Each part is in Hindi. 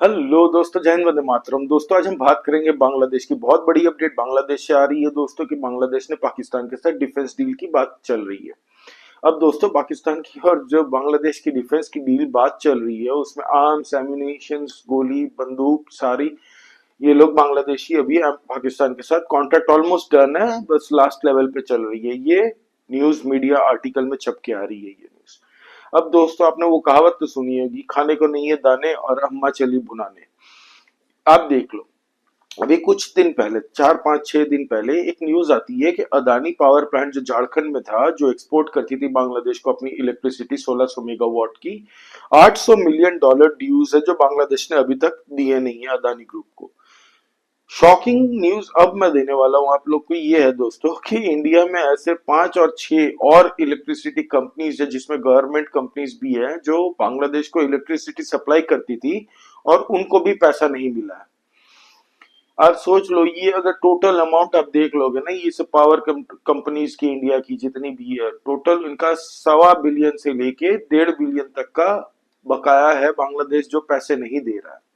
हेलो दोस्तों, जय हिंद, वंदे मातरम। दोस्तों आज हम बात करेंगे बांग्लादेश की। बहुत बड़ी अपडेट बांग्लादेश से आ रही है दोस्तों कि बांग्लादेश ने पाकिस्तान के साथ डिफेंस डील की बात चल रही है। अब दोस्तों पाकिस्तान की और जो बांग्लादेश की डिफेंस की डील बात चल रही है उसमें आर्म्स, एम्यूनेशन, गोली, बंदूक सारी ये लोग बांग्लादेशी अभी पाकिस्तान के साथ कॉन्ट्रैक्ट ऑलमोस्ट डन है, बस लास्ट लेवल पे चल रही है। ये न्यूज मीडिया आर्टिकल में छप के आ रही है ये न्यूज। अब दोस्तों आपने वो कहावत तो सुनी होगी, खाने को नहीं है दाने और अम्मा चली भुनाने। आप देख लो, अभी कुछ दिन पहले, 4 5 6 दिन पहले एक न्यूज आती है कि अदानी पावर प्लांट जो झारखंड में था, जो एक्सपोर्ट करती थी बांग्लादेश को अपनी इलेक्ट्रिसिटी 1600 मेगावाट की, $800 मिलियन ड्यूज है जो बांग्लादेश ने अभी तक दिए नहीं है अदानी ग्रुप को। शॉकिंग न्यूज अब मैं देने वाला हूं आप लोग को, ये है दोस्तों कि इंडिया में ऐसे 5 और 6 और इलेक्ट्रिसिटी कंपनीज है जिसमें गवर्नमेंट कंपनीज भी है जो बांग्लादेश को इलेक्ट्रिसिटी सप्लाई करती थी और उनको भी पैसा नहीं मिला है। आप सोच लो, ये अगर टोटल अमाउंट आप देख लोगे ना, ये सब पावर कंपनीज की इंडिया की जितनी भी है, टोटल इनका 1.25 बिलियन से लेके 1.5 बिलियन तक का बकाया है, बांग्लादेश जो पैसे नहीं दे रहा है।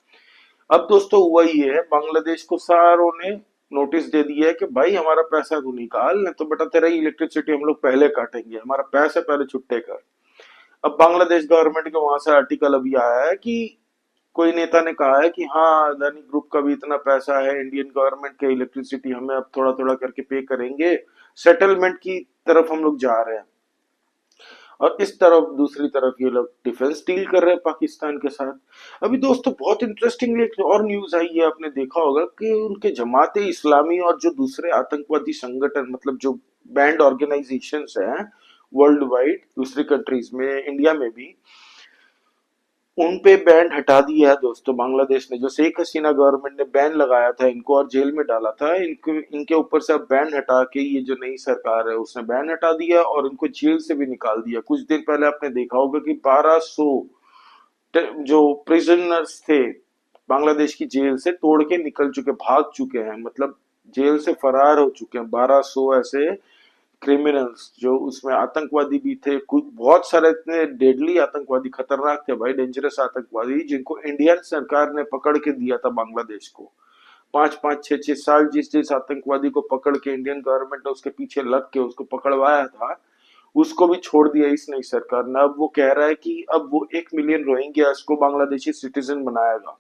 अब दोस्तों हुआ ये है, बांग्लादेश को सारों ने नोटिस दे दिया है कि भाई हमारा पैसा तू निकाल, नहीं तो बेटा तेरा इलेक्ट्रिसिटी हम लोग पहले काटेंगे, हमारा पैसा पहले छुट्टे कर। अब बांग्लादेश गवर्नमेंट के वहां से आर्टिकल अभी आया है कि कोई नेता ने कहा है कि हाँ, अदानी ग्रुप का भी इतना पैसा है, इंडियन गवर्नमेंट के इलेक्ट्रिसिटी हमें अब थोड़ा थोड़ा करके पे करेंगे, सेटलमेंट की तरफ हम लोग जा रहे हैं। और इस तरफ दूसरी तरफ ये लोग डिफेंस डील कर रहे हैं पाकिस्तान के साथ। अभी दोस्तों बहुत इंटरेस्टिंगली एक और न्यूज आई है, आपने देखा होगा कि उनके जमाते इस्लामी और जो दूसरे आतंकवादी संगठन, मतलब जो बैंड ऑर्गेनाइजेशंस हैं वर्ल्ड वाइड, दूसरी कंट्रीज में, इंडिया में भी, उन पे बैन हटा दिया है दोस्तों बांग्लादेश ने। जो शेख हसीना गवर्नमेंट ने बैन लगाया था इनको और जेल में डाला था इनको, इनके ऊपर से अब बैन हटा के ये जो नई सरकार है उसने बैन हटा दिया और इनको जेल से भी निकाल दिया। कुछ दिन पहले आपने देखा होगा कि 1200 जो प्रिजनर्स थे बांग्लादेश की जेल से तोड़ के निकल चुके, भाग चुके हैं, मतलब जेल से फरार हो चुके हैं 1200 ऐसे क्रिमिनल्स, जो उसमें आतंकवादी भी थे, कुछ बहुत सारे इतने डेडली आतंकवादी, खतरनाक थे भाई, डेंजरस आतंकवादी, जिनको इंडियन सरकार ने पकड़ के दिया था बांग्लादेश को। 5 5 6 6 साल जिस जिस आतंकवादी को पकड़ के इंडियन गवर्नमेंट ने उसके पीछे लग के उसको पकड़वाया था, उसको भी छोड़ दिया इस नई सरकार ने। अब वो कह रहा है कि अब वो 1 मिलियन रोहिंग्या को बांग्लादेशी सिटीजन बनाएगा।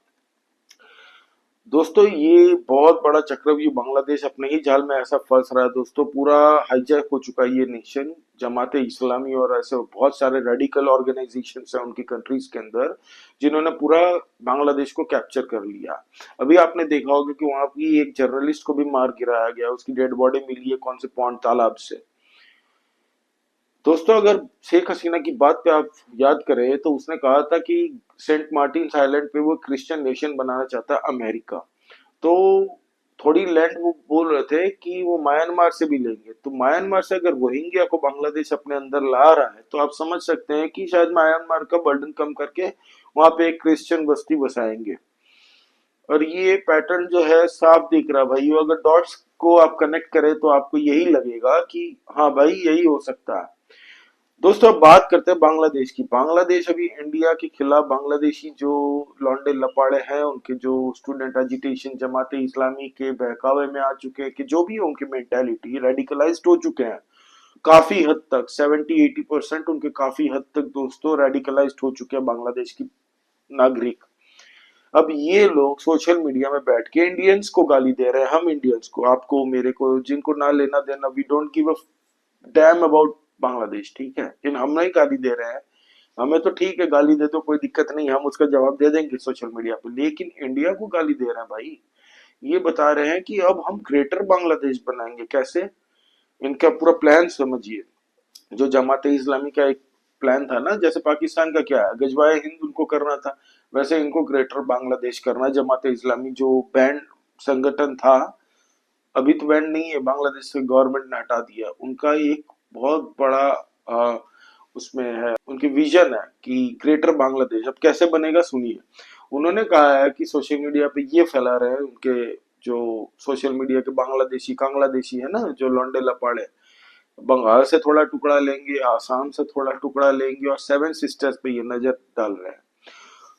दोस्तों ये बहुत बड़ा चक्रव्यूह, बांग्लादेश अपने ही जाल में ऐसा फंस रहा है दोस्तों, पूरा हाईजैक हो चुका है ये नेशन। जमाते इस्लामी और ऐसे बहुत सारे रेडिकल ऑर्गेनाइजेशंस हैं उनकी कंट्रीज के अंदर, जिन्होंने पूरा बांग्लादेश को कैप्चर कर लिया। अभी आपने देखा होगा कि वहां की एक जर्नलिस्ट को भी मार गिराया गया, उसकी डेड बॉडी मिली है कौन से पौंड तालाब से। दोस्तों अगर शेख हसीना की बात पे आप याद करें तो उसने कहा था कि सेंट मार्टिन आइलैंड पे वो क्रिश्चियन नेशन बनाना चाहता है अमेरिका। तो थोड़ी लैंड वो बोल रहे थे कि वो म्यांमार से भी लेंगे, तो म्यांमार से अगर रोहिंग्या को बांग्लादेश अपने अंदर ला रहा है तो आप समझ सकते हैं कि शायद म्यांमार का बर्डन कम करके वहां पे एक क्रिश्चियन बस्ती बसाएंगे। और ये पैटर्न जो है साफ दिख रहा है भाई, अगर डॉट्स को आप कनेक्ट करें तो आपको यही लगेगा कि हाँ भाई यही हो सकता है। दोस्तों अब बात करते हैं बांग्लादेश की। बांग्लादेश अभी इंडिया के खिलाफ, बांग्लादेशी जो लौंडे लपाड़े हैं, उनके जो स्टूडेंट एजिटेशन, जमाते इस्लामी के बहकावे में आ चुके हैं, कि जो भी उनकी मेंटालिटी रेडिकलाइज्ड हो चुके हैं काफी हद तक, 70 80% उनके काफी हद तक दोस्तों रेडिकलाइज्ड हो चुके हैं बांग्लादेश की नागरिक। अब ये लोग सोशल मीडिया में बैठ के इंडियंस को गाली दे रहे हैं, हम इंडियंस को, आपको मेरे को, जिनको ना लेना देना, we don't give a damn about Bangladesh, ठीक है, इन हम नहीं गाली दे रहे हैं। हमें तो ठीक है गाली दे दो, कोई दिक्कत नहीं, हम उसका जवाब दे देंगे सोशल मीडिया पे, लेकिन इंडिया को गाली दे रहे हैं भाई। ये बता रहे हैं कि अब हम ग्रेटर बांग्लादेश बनाएंगे। कैसे? इनका पूरा प्लान समझिए। जो जमाते इस्लामी का एक प्लान था ना, जैसे पाकिस्तान का क्या है, गजवाए हिंद उनको करना था, वैसे इनको ग्रेटर बांग्लादेश करना है। जमाते इस्लामी जो बैंड संगठन था, अभी तो बैंड नहीं है, बांग्लादेश से गवर्नमेंट ने हटा दिया, उनका एक बहुत बड़ा उसमें है, उनकी विजन है कि ग्रेटर बांग्लादेश। अब कैसे बनेगा सुनिए। उन्होंने कहा है कि सोशल मीडिया पे ये फैला रहे हैं उनके जो सोशल मीडिया के बांग्लादेशी कांग्लादेशी है ना, जो लौंडे लपाड़े, बंगाल से थोड़ा टुकड़ा लेंगे, आसाम से थोड़ा टुकड़ा लेंगे और सेवन सिस्टर्स पे ये नजर डाल रहे हैं।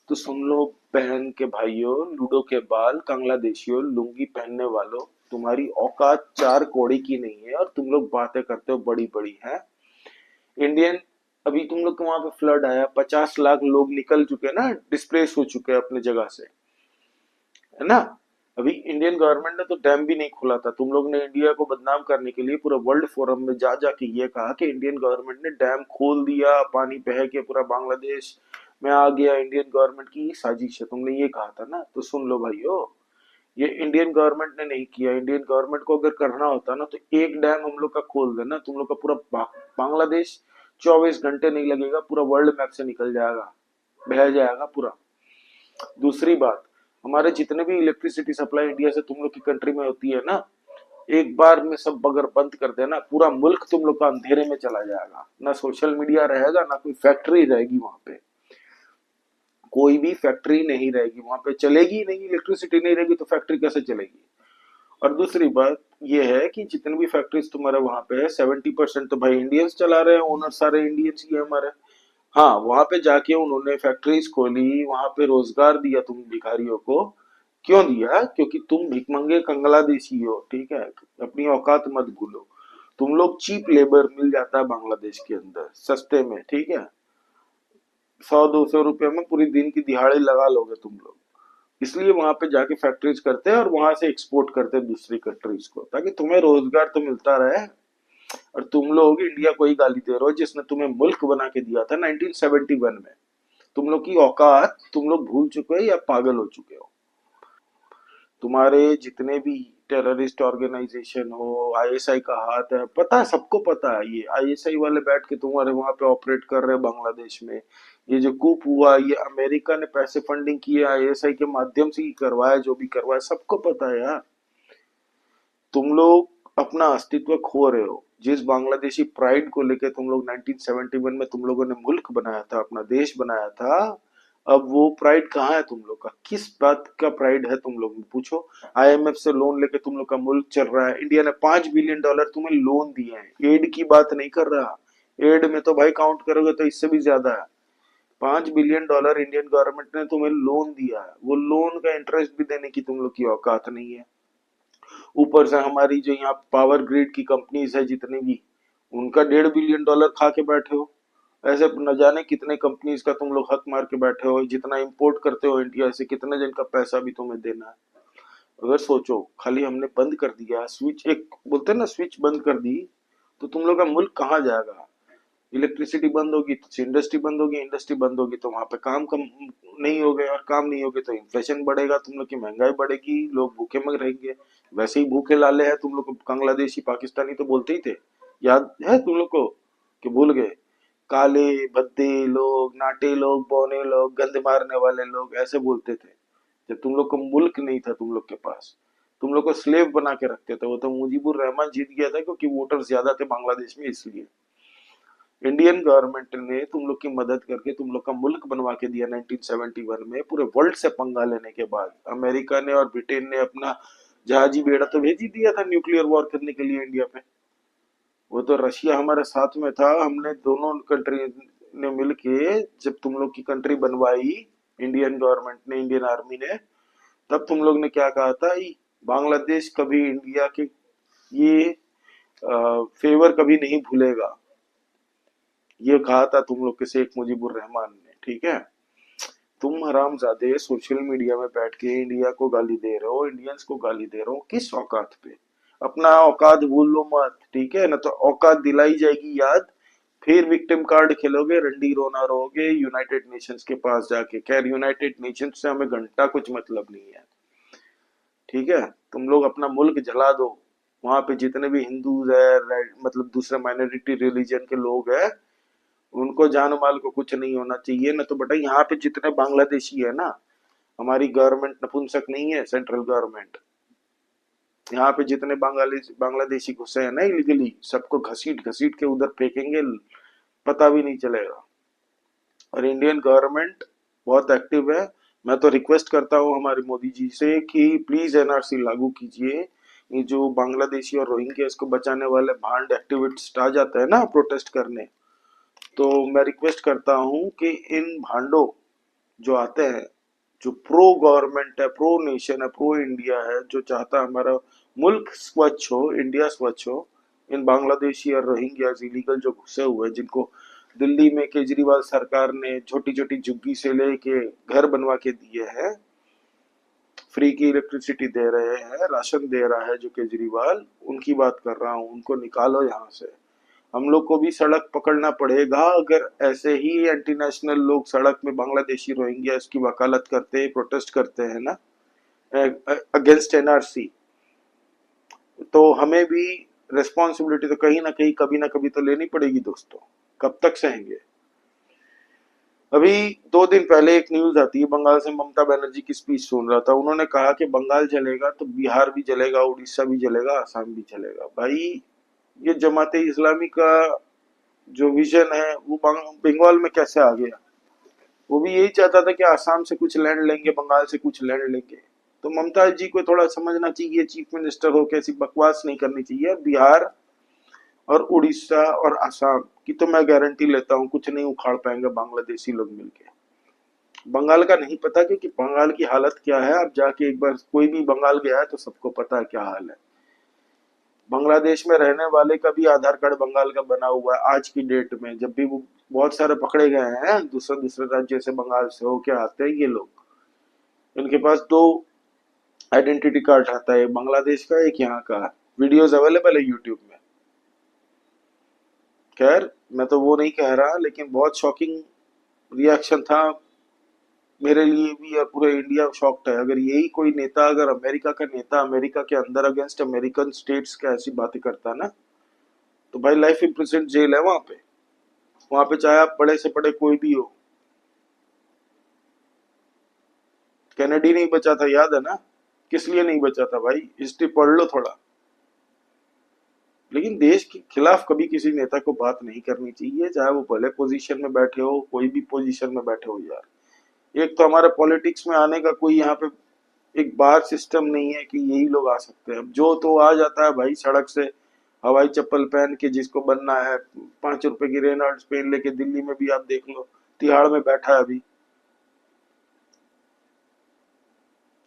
तो सुन लो बहन के भाइयों, लूडो के बाल, बांग्लादेशियों, लुंगी पहनने वालों, तुम्हारी औकात चार कौड़ी की नहीं है और तुम लोग बातें करते हो बड़ी बड़ी हैं। इंडियन, अभी तुम लोग के वहां पे फ्लड आया, 50 लाख लोग निकल चुके हैं ना, डिस्प्लेस हो चुके हैं अपने जगह से, है ना। अभी इंडियन गवर्नमेंट ने तो डैम भी नहीं खोला था, तुम लोग ने इंडिया को बदनाम करने के लिए पूरा वर्ल्ड फोरम में जा जाके ये कहा कि इंडियन गवर्नमेंट ने डैम खोल दिया, पानी बह के पूरा बांग्लादेश में आ गया, इंडियन गवर्नमेंट की साजिश है, तुमने ये कहा था ना। तो सुन लो भाइयों, ये इंडियन गवर्नमेंट ने नहीं किया। इंडियन गवर्नमेंट को अगर करना होता ना तो एक डैम हम लोग का खोल देना, तुम लोग का पूरा बांग्लादेश 24 घंटे नहीं लगेगा, पूरा वर्ल्ड मैप से निकल जाएगा, बह जाएगा पूरा। दूसरी बात, हमारे जितने भी इलेक्ट्रिसिटी सप्लाई इंडिया से तुम लोग की कंट्री में होती है ना, एक बार में सब अगर बंद कर देना, पूरा मुल्क तुम लोग का अंधेरे में चला जाएगा, ना सोशल मीडिया रहेगा, ना कोई फैक्ट्री रहेगी वहां पे, कोई भी फैक्ट्री नहीं रहेगी वहां पे, चलेगी नहीं, इलेक्ट्रिसिटी नहीं रहेगी तो फैक्ट्री कैसे चलेगी। और दूसरी बात ये है कि जितने भी फैक्ट्रीज तुम्हारे वहां पे है, 70% तो भाई इंडियंस चला रहे हैं, ओनर सारे इंडियंस ही है हमारे। हाँ, वहां पे जाके उन्होंने फैक्ट्रीज खोली, वहां पे रोजगार दिया तुम भिखारियों को। क्यों दिया? क्योंकि तुम भिखमंगे कंगलादेशी हो, ठीक है, अपनी औकात मत भूलो। तुम लोग चीप लेबर मिल जाता है बांग्लादेश के अंदर सस्ते में, ठीक है, 100-200 रुपए में पूरी दिन की दिहाड़ी लगा लोगे तुम लोग। इसलिए वहां पे जाके फैक्ट्रीज करते हैं और वहां से एक्सपोर्ट करते हैं दूसरी कंट्रीज को, ताकि तुम्हें रोजगार तो मिलता रहे। और तुम लोग इंडिया को ही गाली दे रहे हो जिसने तुम्हें मुल्क बना के दिया था 1971 में। तुम लोग की औकात तुम लोग भूल चुके हो या पागल हो चुके हो। तुम्हारे जितने भी टेररिस्ट ऑर्गेनाइजेशन हो, आईएसआई का हाथ है, पता है, सबको पता है, ये आईएसआई वाले बैठ के तुम्हारे वहां पे ऑपरेट कर रहे हैं बांग्लादेश में। ये जो कूप हुआ, ये अमेरिका ने पैसे फंडिंग की है, आईएसआई के माध्यम से ही करवाया, जो भी करवाया सबको पता है यार। तुम लोग अपना अस्तित्व खो रहे हो। जिस बांग्लादेशी प्राइड को लेकर तुम लोग 1971 में तुम लोगों ने मुल्क बनाया था, अपना देश बनाया था, अब वो प्राइड कहाँ है तुम लोग का? किस बात का प्राइड है तुम लोग में? पूछो। आईएमएफ से लोन लेके तुम लोग का मुल्क चल रहा है, इंडिया ने $5 बिलियन तुम्हें लोन दिए हैं, एड की बात नहीं कर रहा। एड में तो भाई काउंट करोगे तो इससे भी ज्यादा है। $5 बिलियन इंडियन गवर्नमेंट ने तुम्हें लोन दिया है, वो लोन का इंटरेस्ट भी देने की तुम लोग की औकात नहीं है। ऊपर से हमारी जो यहाँ पावर ग्रिड की कंपनीज है जितनी भी, उनका $1.5 बिलियन खा के बैठे हो। ऐसे न जाने कितने कंपनीज का तुम लोग हक मार के बैठे हो, जितना इंपोर्ट करते हो इंडिया से, कितने जन का पैसा भी तुम्हें देना है। अगर सोचो, खाली हमने बंद कर दिया स्विच, एक बोलते हैं ना स्विच बंद कर दी, तो तुम लोग का मुल्क कहाँ जाएगा? इलेक्ट्रिसिटी बंद होगी तो इंडस्ट्री बंद होगी, इंडस्ट्री बंद होगी तो वहां पे काम कम नहीं होगे, और काम नहीं होगे तो इन्फ्लेशन बढ़ेगा, तुम लोग की महंगाई बढ़ेगी, लोग भूखे मर रहेंगे। वैसे ही भूखे लाले हैं तुम लोग को, बांग्लादेशी पाकिस्तानी तो बोलते ही थे, याद है तुम लोग को कि भूल गए? काले भद्दे लोग, नाटे लोग, बौने लोग, गंद मारने वाले लोग, ऐसे बोलते थे जब तुम लोग को मुल्क नहीं था तुम लोग के पास। तुम लोग को स्लेव बना के रखते थे। वो तो मुजीबुर रहमान जीत गया था क्योंकि वोटर ज्यादा थे बांग्लादेश में, इसलिए। इंडियन गवर्नमेंट ने तुम लोग की मदद करके तुम लोग का मुल्क बनवा के दिया 1971 में, पूरे वर्ल्ड से पंगा लेने के बाद। अमेरिका ने और ब्रिटेन ने अपना जहाजी बेड़ा तो भेज ही दिया था न्यूक्लियर वॉर करने के लिए इंडिया पे। वो तो रशिया हमारे साथ में था, हमने दोनों कंट्री ने मिलके जब तुम लोग की कंट्री बनवाई, इंडियन गवर्नमेंट ने, इंडियन आर्मी ने, तब तुम लोग ने क्या कहा था, बांग्लादेश कभी इंडिया के ये फेवर कभी नहीं भूलेगा, ये कहा था तुम लोग के शेख मुजीबुर रहमान ने, ठीक है। तुम हरामजादे सोशल मीडिया में बैठ के इंडिया को गाली दे रहे हो, इंडियंस को गाली दे रहे हो, किस औकात पे? अपना औकात भूल लो मत, ठीक है ना, तो औकात दिलाई जाएगी याद, फिर विक्टिम कार्ड खेलोगे, रंडी रोना रोगे यूनाइटेड नेशंस के पास जाके। खैर, यूनाइटेड नेशंस से हमें घंटा कुछ मतलब नहीं है, ठीक है। तुम लोग अपना मुल्क जला दो, वहां पे जितने भी हिंदूज है, मतलब दूसरे माइनॉरिटी रिलीजन के लोग हैं, उनको जान माल को कुछ नहीं होना चाहिए ना। तो बेटा, यहाँ पे जितने बांग्लादेशी है ना, हमारी गवर्नमेंट नपुंसक नहीं है, सेंट्रल गवर्नमेंट। यहाँ पे जितने बांग्लादेशी घुसे हैं ना इलीगली, सबको घसीट घसीट के उधर फेंकेंगे, पता भी नहीं चलेगा। और इंडियन गवर्नमेंट बहुत एक्टिव है। मैं तो रिक्वेस्ट करता हूँ हमारे मोदी जी से कि प्लीज एनआरसी लागू कीजिए। ये जो बांग्लादेशी और रोहिंग्या को बचाने वाले भांड एक्टिविस्ट आ जाते हैं ना प्रोटेस्ट करने, तो मैं रिक्वेस्ट करता हूँ कि इन भांडों जो आते हैं, जो प्रो गवर्नमेंट है, प्रो नेशन है, प्रो इंडिया है, जो चाहता है हमारा मुल्क स्वच्छ हो, इंडिया स्वच्छ हो, इन बांग्लादेशी और रोहिंग्या इलीगल जो घुसे हुए हैं, जिनको दिल्ली में केजरीवाल सरकार ने छोटी छोटी झुग्गी से लेके घर बनवा के दिए हैं, फ्री की इलेक्ट्रिसिटी दे रहे हैं, राशन दे रहा है जो केजरीवाल, उनकी बात कर रहा हूँ। उनको निकालो यहाँ से। हम लोग को भी सड़क पकड़ना पड़ेगा अगर ऐसे ही एंटी नेशनल लोग सड़क में बांग्लादेशी रोहिंग्या की वकालत करते हैं, प्रोटेस्ट करते हैं ना अगेंस्ट एनआरसी, तो हमें भी रिस्पॉन्सिबिलिटी तो कहीं ना कहीं कभी ना कभी तो लेनी पड़ेगी दोस्तों। कब तक सहेंगे? अभी 2 दिन पहले एक न्यूज आती है, बंगाल से ममता बनर्जी की स्पीच सुन रहा था, उन्होंने कहा कि बंगाल जलेगा तो बिहार भी जलेगा, उड़ीसा भी जलेगा, आसाम भी जलेगा। भाई ये जमाते इस्लामी का जो विजन है वो बंगाल में कैसे आ गया? वो भी यही चाहता था कि आसाम से कुछ लैंड लेंगे, बंगाल से कुछ लैंड लेंगे। तो ममता जी को थोड़ा समझना चाहिए, चीफ मिनिस्टर हो के ऐसी बकवास नहीं करनी चाहिए। बिहार और उड़ीसा और आसाम की तो मैं गारंटी लेता हूँ कुछ नहीं उखाड़ पाएंगे बांग्लादेशी लोग मिलके। बंगाल का नहीं पता क्योंकि बंगाल की हालत क्या है, आप जाके एक बार कोई भी बंगाल गया है तो सबको पता है क्या हाल है। बांग्लादेश में रहने वाले का भी आधार कार्ड बंगाल का बना हुआ है आज की डेट में। जब भी वो बहुत सारे पकड़े गए हैं दूसरे दूसरे राज्य से बंगाल से होके आते हैं ये लोग, इनके पास 2 आइडेंटिटी कार्ड आता है, बांग्लादेश का एक यहाँ का। वीडियोस अवेलेबल है यूट्यूब में। खैर मैं तो वो नहीं कह रहा, लेकिन बहुत शॉकिंग रिएक्शन था मेरे लिए भी और पूरे इंडिया शॉक्ड है। अगर यही कोई नेता, अगर अमेरिका का नेता अमेरिका के अंदर अगेंस्ट अमेरिकन स्टेट्स का ऐसी बातें करता ना, तो भाई लाइफ इम्प्रिजन जेल है वहां पे। वहां पे चाहे आप बड़े से बड़े कोई भी हो। कैनेडी नहीं बचा था, याद है ना? किस लिए नहीं बचा था भाई? हिस्ट्री पढ़ लो थोड़ा। लेकिन देश के खिलाफ कभी किसी नेता को बात नहीं करनी चाहिए, चाहे वो भले पोजीशन में बैठे हो, कोई भी पोजीशन में बैठे हो यार। एक तो हमारे पॉलिटिक्स में आने का कोई यहाँ पे एक बार सिस्टम नहीं है कि यही लोग आ सकते हैं। जो तो आ जाता है भाई सड़क से हवाई चप्पल पहन के, जिसको बनना है 5 रुपए की रेनॉल्ड्स पहन लेके। दिल्ली में भी आप देख लो, तिहाड़ में बैठा है अभी।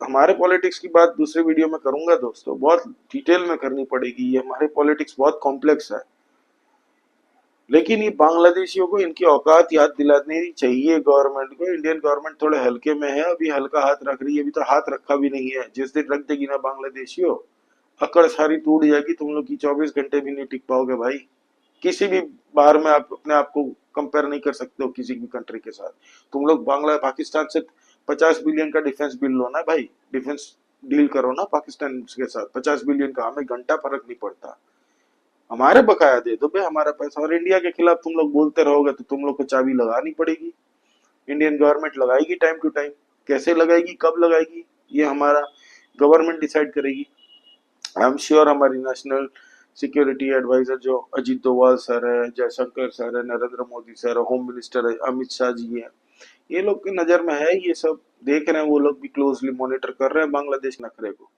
हमारे पॉलिटिक्स की बात दूसरे वीडियो में करूंगा दोस्तों, बहुत डिटेल में करनी पड़ेगी। ये हमारे पॉलिटिक्स बहुत कॉम्प्लेक्स है। लेकिन ये बांग्लादेशियों को इनकी औकात याद दिलानी चाहिए गवर्नमेंट को। इंडियन गवर्नमेंट थोड़े हल्के में है, अभी हल्का हाथ रख रही है, अभी तो हाथ रखा भी नहीं है। जिस दिन रख देगी ना बांग्लादेशियों, अकड़ सारी टूट जाएगी, तुम लोग की 24 घंटे भी नहीं टिक पाओगे भाई। किसी भी बार में आप अपने आप को कंपेयर नहीं कर सकते हो किसी भी कंट्री के साथ। तुम लोग बांग्ला पाकिस्तान से 50 बिलियन का डिफेंस बिल लो ना भाई, डिफेंस डील करो ना पाकिस्तान के साथ। 50 बिलियन का हमें घंटा फर्क नहीं पड़ता। हमारे बकाया दे दो भाई हमारा पैसा। और इंडिया के खिलाफ तुम लोग बोलते रहोगे तो तुम लोग को चाबी लगानी पड़ेगी। इंडियन गवर्नमेंट लगाएगी टाइम टू टाइम। कैसे लगाएगी, कब लगाएगी, ये हमारा गवर्नमेंट डिसाइड करेगी। आई एम श्योर हमारी नेशनल सिक्योरिटी एडवाइजर जो अजीत डोवाल सर है, जयशंकर सर है, नरेंद्र मोदी सर है, होम मिनिस्टर है अमित शाह जी है, ये लोग की नजर में है, ये सब देख रहे हैं। वो लोग भी क्लोजली मॉनिटर कर रहे हैं बांग्लादेश नखरे को।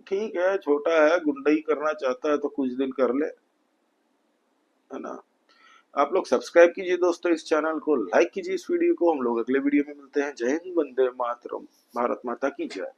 ठीक है, छोटा है, गुंडई करना चाहता है तो कुछ दिन कर ले, है ना? आप लोग सब्सक्राइब कीजिए दोस्तों इस चैनल को, लाइक कीजिए इस वीडियो को। हम लोग अगले वीडियो में मिलते हैं। जय हिंद, वंदे मातरम, भारत माता की जय।